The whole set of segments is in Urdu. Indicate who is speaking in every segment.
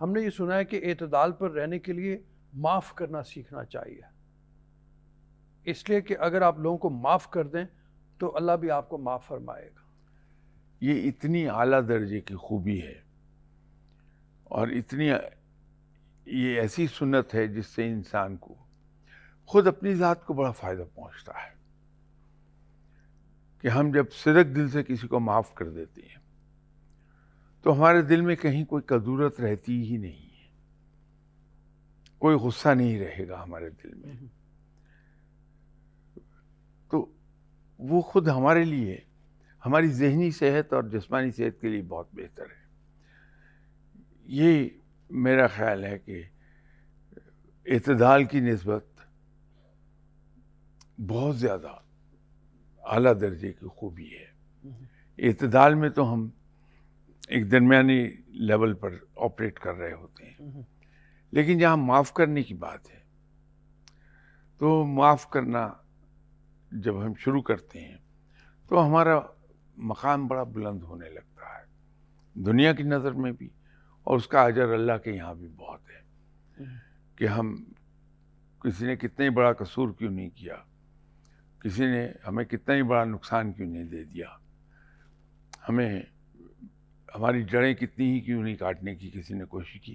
Speaker 1: ہم نے یہ سنا ہے کہ اعتدال پر رہنے کے لیے معاف کرنا سیکھنا چاہیے، اس لیے کہ اگر آپ لوگوں کو معاف کر دیں تو اللہ بھی آپ کو معاف فرمائے گا۔
Speaker 2: یہ اتنی اعلیٰ درجے کی خوبی ہے اور اتنی یہ ایسی سنت ہے جس سے انسان کو خود اپنی ذات کو بڑا فائدہ پہنچتا ہے کہ ہم جب صدق دل سے کسی کو معاف کر دیتے ہیں تو ہمارے دل میں کہیں کوئی کدورت رہتی ہی نہیں ہے، کوئی غصہ نہیں رہے گا ہمارے دل میں، تو وہ خود ہمارے لیے، ہماری ذہنی صحت اور جسمانی صحت کے لیے بہت بہتر ہے۔ یہ میرا خیال ہے کہ اعتدال کی نسبت بہت زیادہ اعلیٰ درجے کی خوبی ہے۔ اعتدال میں تو ہم ایک درمیانی لیول پر آپریٹ کر رہے ہوتے ہیں، لیکن جہاں معاف کرنے کی بات ہے تو معاف کرنا جب ہم شروع کرتے ہیں تو ہمارا مقام بڑا بلند ہونے لگتا ہے، دنیا کی نظر میں بھی، اور اس کا اجر اللہ کے یہاں بھی بہت ہے کہ ہم کسی نے کتنا ہی بڑا قصور کیوں نہیں کیا، کسی نے ہمیں کتنا ہی بڑا نقصان کیوں نہیں دے دیا، ہمیں ہماری جڑیں کتنی ہی کیوں نہیں کاٹنے کی کسی نے کوشش کی،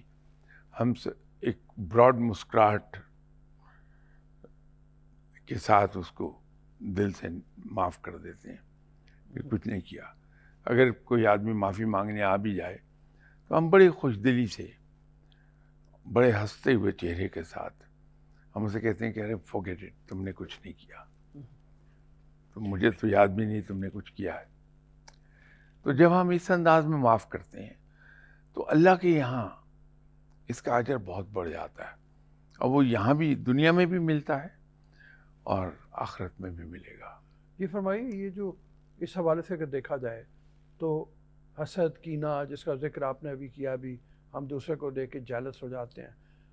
Speaker 2: ہم سے ایک براڈ مسکراہٹ کے ساتھ اس کو دل سے معاف کر دیتے ہیں کہ کچھ نہیں کیا۔ اگر کوئی آدمی معافی مانگنے آ بھی جائے تو ہم بڑی خوش دلی سے، بڑے ہنستے ہوئے چہرے کے ساتھ ہم اسے کہتے ہیں کہ ارے forget it، تم نے کچھ نہیں کیا، تو مجھے تو یاد بھی نہیں تم نے کچھ کیا ہے۔ تو جب ہم اس انداز میں معاف کرتے ہیں تو اللہ کے یہاں اس کا اجر بہت بڑھ جاتا ہے، اور وہ یہاں بھی دنیا میں بھی ملتا ہے اور آخرت میں بھی ملے گا۔
Speaker 1: یہ فرمائیے، یہ جو اس حوالے سے اگر دیکھا جائے تو حسد، کینہ جس کا ذکر آپ نے ابھی کیا، بھی ہم دوسرے کو دیکھ کے جیلس ہو جاتے ہیں،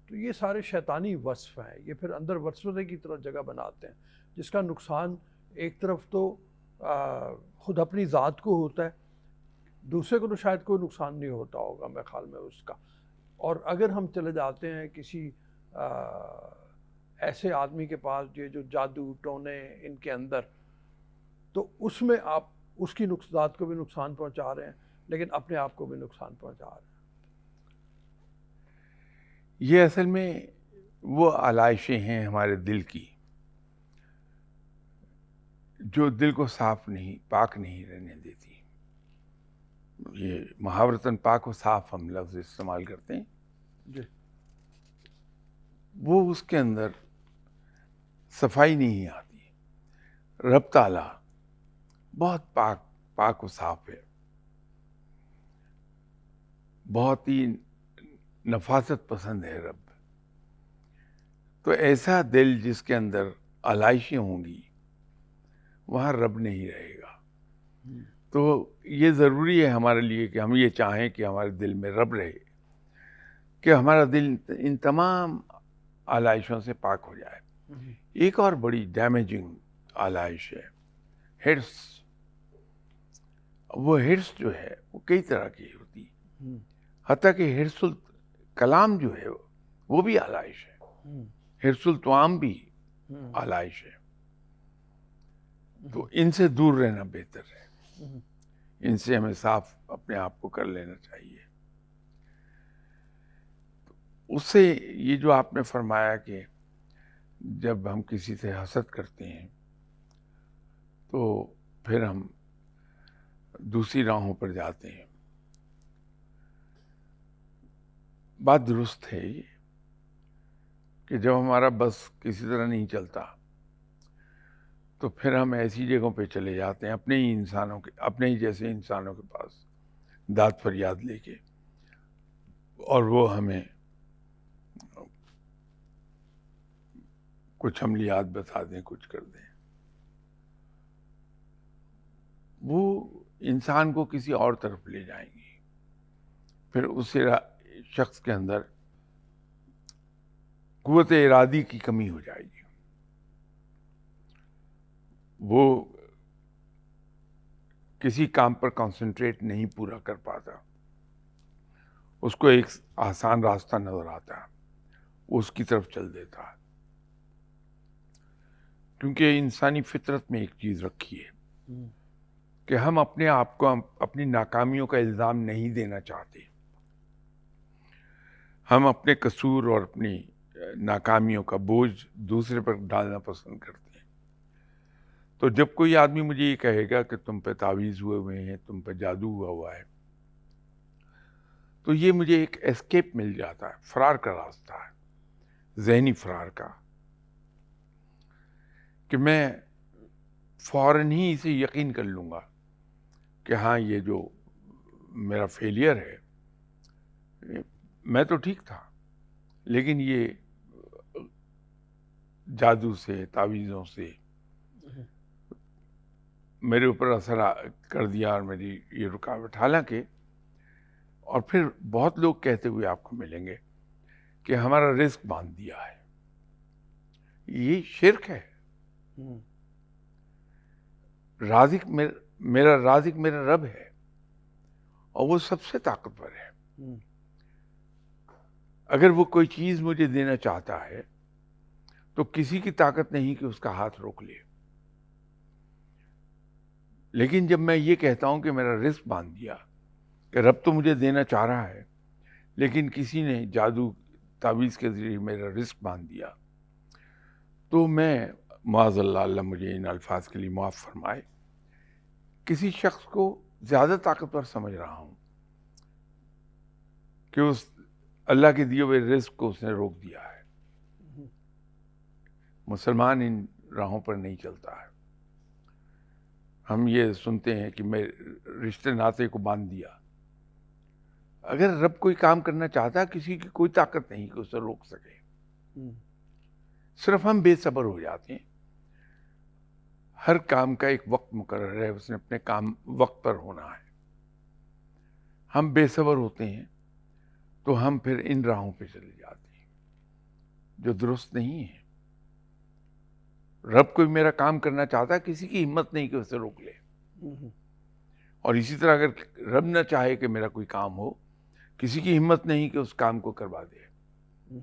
Speaker 1: تو یہ سارے شیطانی وصف ہیں، یہ پھر اندر وسوسے کی طرف جگہ بناتے ہیں، جس کا نقصان ایک طرف تو خود اپنی ذات کو ہوتا ہے، دوسرے کو تو شاید کوئی نقصان نہیں ہوتا ہوگا میرے خیال میں اس کا، اور اگر ہم چلے جاتے ہیں کسی ایسے آدمی کے پاس جو جادو ٹونے ان کے اندر، تو اس میں آپ اس کی ذات کو بھی نقصان پہنچا رہے ہیں لیکن اپنے آپ کو بھی نقصان پہنچا رہے ہیں۔
Speaker 2: یہ اصل میں وہ علائشیں ہیں ہمارے دل کی جو دل کو صاف نہیں، پاک نہیں رہنے دیتی۔ یہ محاورتاً پاک و صاف ہم لفظ استعمال کرتے ہیں،
Speaker 1: جی،
Speaker 2: وہ اس کے اندر صفائی نہیں آتی۔ رب تعالیٰ بہت پاک و صاف ہے، بہت ہی نفاست پسند ہے رب، تو ایسا دل جس کے اندر علائشیں ہوں گی وہاں رب نہیں رہے گا۔ تو یہ ضروری ہے ہمارے لیے کہ ہم یہ چاہیں کہ ہمارے دل میں رب رہے، کہ ہمارا دل ان تمام علائشوں سے پاک ہو جائے۔ ایک اور بڑی ڈیمیجنگ علائش ہے ہرس۔ وہ ہرس جو ہے وہ کئی طرح کی ہوتی ہے، حتیٰ کہ ہرس الکلام جو ہے وہ بھی علائش ہے، ہرس الطعام بھی علائش ہے۔ تو ان سے دور رہنا بہتر ہے، ان سے ہمیں صاف اپنے آپ کو کر لینا چاہیے۔ اس سے یہ جو آپ نے فرمایا کہ جب ہم کسی سے حسد کرتے ہیں تو پھر ہم دوسری راہوں پر جاتے ہیں، بات درست ہے یہ کہ جب ہمارا بس کسی طرح نہیں چلتا تو پھر ہم ایسی جگہوں پہ چلے جاتے ہیں اپنے ہی جیسے انسانوں کے پاس داد فریاد لے کے، اور وہ ہمیں کچھ عملیات بتا دیں، کچھ کر دیں، وہ انسان کو کسی اور طرف لے جائیں گی، پھر اس شخص کے اندر قوت ارادی کی کمی ہو جائے گی، وہ کسی کام پر کنسنٹریٹ نہیں پورا کر پاتا، اس کو ایک آسان راستہ نظر آتا ہے، وہ اس کی طرف چل دیتا ہے، کیونکہ انسانی فطرت میں ایک چیز رکھی ہے کہ ہم اپنے آپ کو اپنی ناکامیوں کا الزام نہیں دینا چاہتے، ہم اپنے قصور اور اپنی ناکامیوں کا بوجھ دوسرے پر ڈالنا پسند کرتے ہیں۔ تو جب کوئی آدمی مجھے یہ کہے گا کہ تم پہ تعویذ ہوئے ہیں، تم پہ جادو ہوا ہے، تو یہ مجھے ایک اسکیپ مل جاتا ہے، فرار کا راستہ ہے، ذہنی فرار کا، کہ میں فوراً ہی اسے یقین کر لوں گا کہ ہاں یہ جو میرا فیلئر ہے، میں تو ٹھیک تھا لیکن یہ جادو سے، تعویذوں سے میرے اوپر اثر کر دیا اور میری یہ رکاوٹ۔ حالانکہ اور پھر بہت لوگ کہتے ہوئے آپ کو ملیں گے کہ ہمارا رزق باندھ دیا ہے، یہ شرک ہے۔ رازق میرا رازق میرا رب ہے، اور وہ سب سے طاقتور ہے۔ اگر وہ کوئی چیز مجھے دینا چاہتا ہے تو کسی کی طاقت نہیں کہ اس کا ہاتھ روک لے، لیکن جب میں یہ کہتا ہوں کہ میرا رزق باندھ دیا، کہ رب تو مجھے دینا چاہ رہا ہے لیکن کسی نے جادو تعویذ کے ذریعے میرا رزق باندھ دیا، تو میں معاذ اللہ مجھے ان الفاظ کے لیے معاف فرمائے، کسی شخص کو زیادہ طاقتور سمجھ رہا ہوں کہ اس اللہ کے دیے ہوئے رزق کو اس نے روک دیا ہے۔ مسلمان ان راہوں پر نہیں چلتا ہے۔ ہم یہ سنتے ہیں کہ میں رشتے ناطے کو باندھ دیا۔ اگر رب کوئی کام کرنا چاہتا ہے، کسی کی کوئی طاقت نہیں کہ اسے روک سکے، صرف ہم بے صبر ہو جاتے ہیں۔ ہر کام کا ایک وقت مقرر ہے، اس نے اپنے کام وقت پر ہونا ہے۔ ہم بے صبر ہوتے ہیں تو ہم پھر ان راہوں پہ چلے جاتے ہیں جو درست نہیں ہیں۔ رب کوئی میرا کام کرنا چاہتا ہے، کسی کی ہمت نہیں کہ اسے روک لے، اور اسی طرح اگر رب نہ چاہے کہ میرا کوئی کام ہو، کسی کی ہمت نہیں کہ اس کام کو کروا دے۔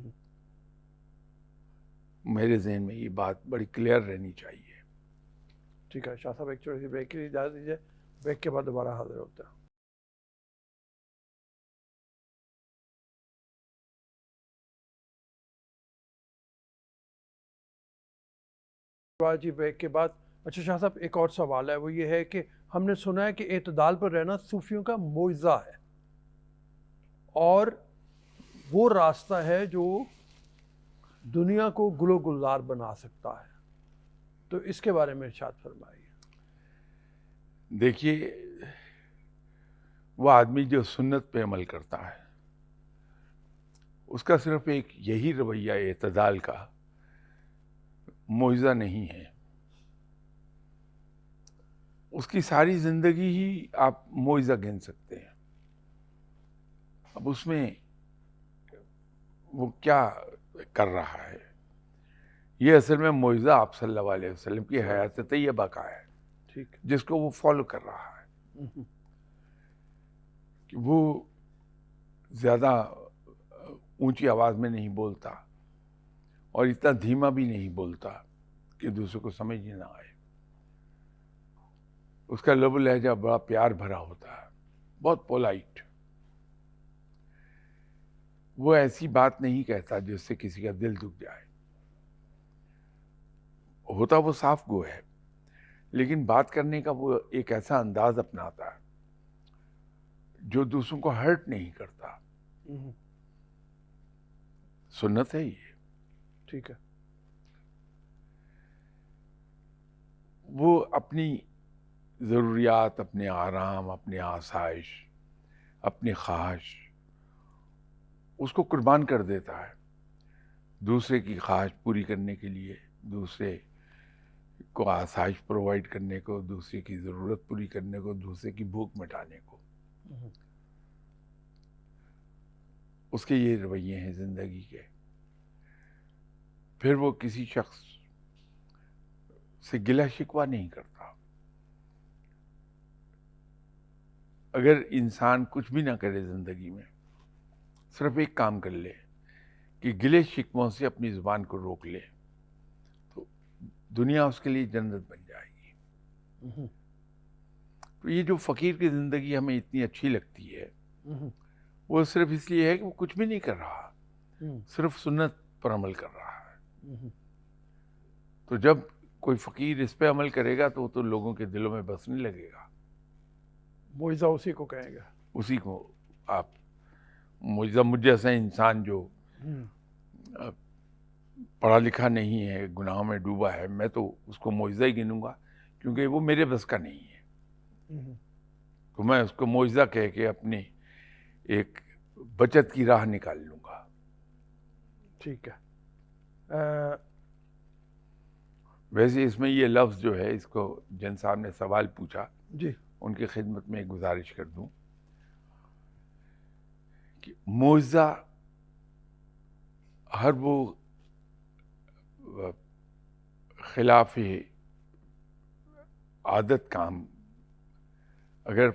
Speaker 2: میرے ذہن میں یہ بات بڑی کلیئر رہنی چاہیے۔
Speaker 1: ٹھیک ہے شاہ صاحب، ایک چھوٹی سی بریک کے لیے اجازت دیجیے، بریک کے بعد دوبارہ حاضر ہوتے ہیں۔ جی بریک کے بعد اچھا شاہ صاحب، ایک اور سوال ہے، وہ یہ ہے کہ ہم نے سنا ہے کہ اعتدال پر رہنا صوفیوں کا معجزہ ہے، اور وہ راستہ ہے جو دنیا کو گل و گلزار بنا سکتا ہے، تو اس کے بارے میں ارشاد فرمائیے۔
Speaker 2: دیکھیے، وہ آدمی جو سنت پہ عمل کرتا ہے، اس کا صرف ایک یہی رویہ اعتدال کا معجزہ نہیں ہے، اس کی ساری زندگی ہی آپ معجزہ گن سکتے ہیں۔ اب اس میں وہ کیا کر رہا ہے، یہ اصل میں معجزہ آپ صلی اللہ علیہ وسلم کی حیات طیبہ کا ہے،
Speaker 1: ٹھیک،
Speaker 2: جس کو وہ فالو کر رہا ہے، کہ وہ زیادہ اونچی آواز میں نہیں بولتا اور اتنا دھیما بھی نہیں بولتا کہ دوسروں کو سمجھ ہی نہ آئے۔ اس کا لب و لہجہ بڑا پیار بھرا ہوتا ہے، بہت پولائٹ۔ وہ ایسی بات نہیں کہتا جس سے کسی کا دل دکھ جائے، ہوتا وہ صاف گو ہے، لیکن بات کرنے کا وہ ایک ایسا انداز اپناتا ہے جو دوسروں کو ہرٹ نہیں کرتا۔ سنت ہے یہ۔
Speaker 1: ٹھیک ہے،
Speaker 2: وہ اپنی ضروریات، اپنے آرام، اپنے آسائش، اپنی خواہش، اس کو قربان کر دیتا ہے دوسرے کی خواہش پوری کرنے کے لیے، دوسرے کو آسائش پرووائڈ کرنے کو، دوسرے کی ضرورت پوری کرنے کو، دوسرے کی بھوک مٹانے کو۔ اس کے یہ رویے ہیں زندگی کے۔ پھر وہ کسی شخص سے گلہ شکوہ نہیں کرتا۔ اگر انسان کچھ بھی نہ کرے زندگی میں، صرف ایک کام کر لے کہ گلے شکووں سے اپنی زبان کو روک لے تو دنیا اس کے لیے جنت بن جائے گی. تو یہ جو فقیر کی زندگی ہمیں اتنی اچھی لگتی ہے وہ صرف اس لیے ہے کہ وہ کچھ بھی نہیں کر رہا, صرف سنت پر عمل کر رہا ہے. تو جب کوئی فقیر اس پہ عمل کرے گا تو وہ تو لوگوں کے دلوں میں بسنے لگے گا.
Speaker 1: معجزہ اسی کو کہیں گا.
Speaker 2: اسی کو آپ معجزہ, مجھ جیسا انسان جو پڑھا لکھا نہیں ہے, گناہوں میں ڈوبا ہے, میں تو اس کو معجزہ ہی گنوں گا کیونکہ وہ میرے بس کا نہیں ہے. تو میں اس کو معجزہ کہہ کے اپنی ایک بچت کی راہ نکال لوں گا.
Speaker 1: ٹھیک ہے.
Speaker 2: ویسے اس میں یہ لفظ جو ہے, اس کو جن صاحب نے سوال پوچھا,
Speaker 1: جی
Speaker 2: ان کی خدمت میں ایک گزارش کر دوں کہ معجزہ ہر وہ خلاف عادت کام اگر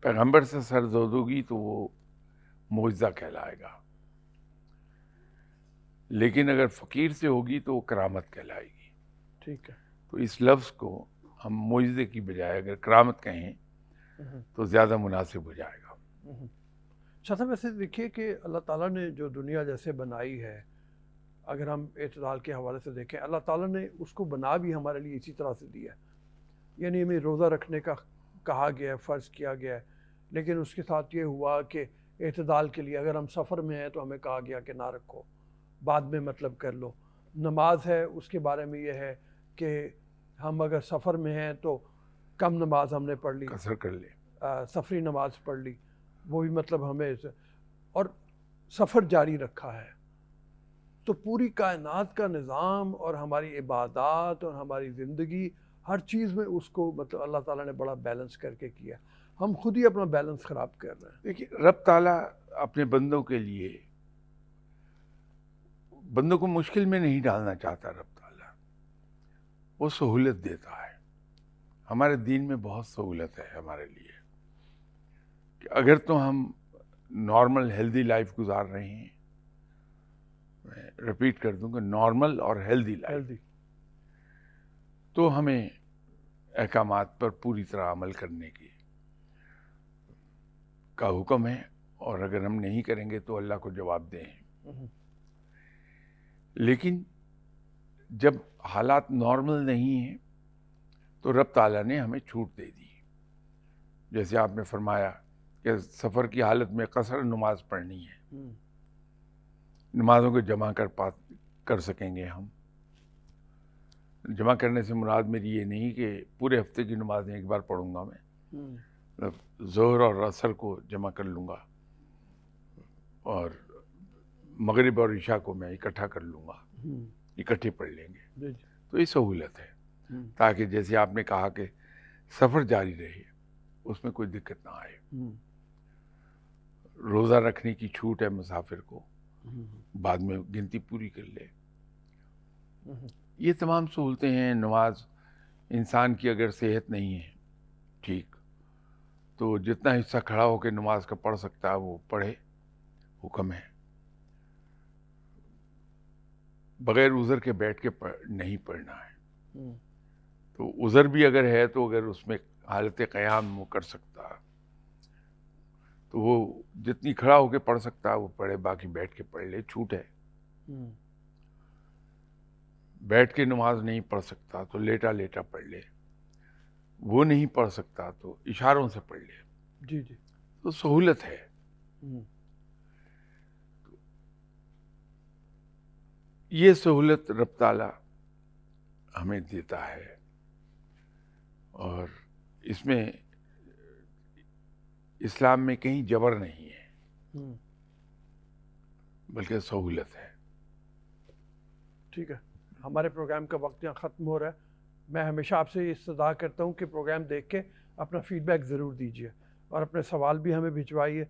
Speaker 2: پیغمبر سے سرزد ہوگی تو وہ معجزہ کہلائے گا, لیکن اگر فقیر سے ہوگی تو وہ کرامت کہلائے گی.
Speaker 1: ٹھیک ہے.
Speaker 2: تو اس لفظ کو ہم معجزے کی بجائے اگر کرامت کہیں تو زیادہ مناسب ہو جائے گا.
Speaker 1: شاہ صاحب ایسے دیکھیے کہ اللہ تعالیٰ نے جو دنیا جیسے بنائی ہے, اگر ہم اعتدال کے حوالے سے دیکھیں, اللہ تعالیٰ نے اس کو بنا بھی ہمارے لیے اسی طرح سے دیا ہے. یعنی ہمیں روزہ رکھنے کا کہا گیا ہے, فرض کیا گیا ہے, لیکن اس کے ساتھ یہ ہوا کہ اعتدال کے لیے اگر ہم سفر میں ہیں تو ہمیں کہا گیا کہ نہ رکھو, بعد میں مطلب کر لو. نماز ہے, اس کے بارے میں یہ ہے کہ ہم اگر سفر میں ہیں تو کم نماز ہم نے پڑھ لی,
Speaker 2: قصر کر لے,
Speaker 1: سفری نماز پڑھ لی, وہ بھی مطلب ہمیں, اور سفر جاری رکھا ہے. تو پوری کائنات کا نظام اور ہماری عبادات اور ہماری زندگی ہر چیز میں اس کو مطلب اللہ تعالیٰ نے بڑا بیلنس کر کے کیا. ہم خود ہی اپنا بیلنس خراب کر رہے ہیں.
Speaker 2: دیکھیے رب تعالیٰ اپنے بندوں کے لیے بندوں کو مشکل میں نہیں ڈالنا چاہتا. رب تعالیٰ وہ سہولت دیتا ہے. ہمارے دین میں بہت سہولت ہے ہمارے لیے کہ اگر تو ہم نارمل ہیلدی لائف گزار رہے ہیں, میں رپیٹ کر دوں کہ نارمل اور ہیلدی لائف, تو ہمیں احکامات پر پوری طرح عمل کرنے کا حکم ہے, اور اگر ہم نہیں کریں گے تو اللہ کو جواب دیں. لیکن جب حالات نارمل نہیں ہیں تو رب تعالیٰ نے ہمیں چھوٹ دے دی. جیسے آپ نے فرمایا کہ سفر کی حالت میں قصر نماز پڑھنی ہے, نمازوں کو جمع کر سکیں گے ہم. جمع کرنے سے مراد میری یہ نہیں کہ پورے ہفتے کی نمازیں ایک بار پڑھوں گا میں, ظہر اور عصر کو جمع کر لوں گا اور مغرب اور عشاء کو میں اکٹھا کر لوں گا, اکٹھے پڑھ لیں گے. تو یہ سہولت ہے تاکہ جیسے آپ نے کہا کہ سفر جاری رہے, اس میں کوئی دقت نہ آئے. روزہ رکھنے کی چھوٹ ہے مسافر کو, بعد میں گنتی پوری کر لے. یہ تمام سہولتیں ہیں. نماز انسان کی اگر صحت نہیں ہے ٹھیک تو جتنا حصہ کھڑا ہو کے نماز کا پڑھ سکتا ہے وہ پڑھے, حکم ہے. بغیر عذر کے بیٹھ کے نہیں پڑھنا ہے. تو عذر بھی اگر ہے تو اگر اس میں حالت قیام وہ کر سکتا تو وہ جتنی کھڑا ہو کے پڑھ سکتا ہے وہ پڑھے, باقی بیٹھ کے پڑھ لے, چھوٹ ہے. بیٹھ کے نماز نہیں پڑھ سکتا تو لیٹا لیٹا پڑھ لے, وہ نہیں پڑھ سکتا تو اشاروں سے پڑھ لے.
Speaker 1: جی جی,
Speaker 2: تو سہولت ہے. یہ سہولت رب تعالیٰ ہمیں دیتا ہے, اور اس میں اسلام میں کہیں جبر نہیں ہے بلکہ سہولت ہے.
Speaker 1: ٹھیک ہے, ہمارے پروگرام کا وقت یہاں ختم ہو رہا ہے. میں ہمیشہ آپ سے یہ استدعا کرتا ہوں کہ پروگرام دیکھ کے اپنا فیڈ بیک ضرور دیجیے, اور اپنے سوال بھی ہمیں بھجوائیے.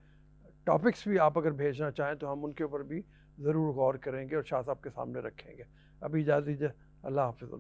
Speaker 1: ٹاپکس بھی آپ اگر بھیجنا چاہیں تو ہم ان کے اوپر بھی ضرور غور کریں گے اور شاہ صاحب کے سامنے رکھیں گے. ابھی اجازت دیجیے, اللہ حافظ.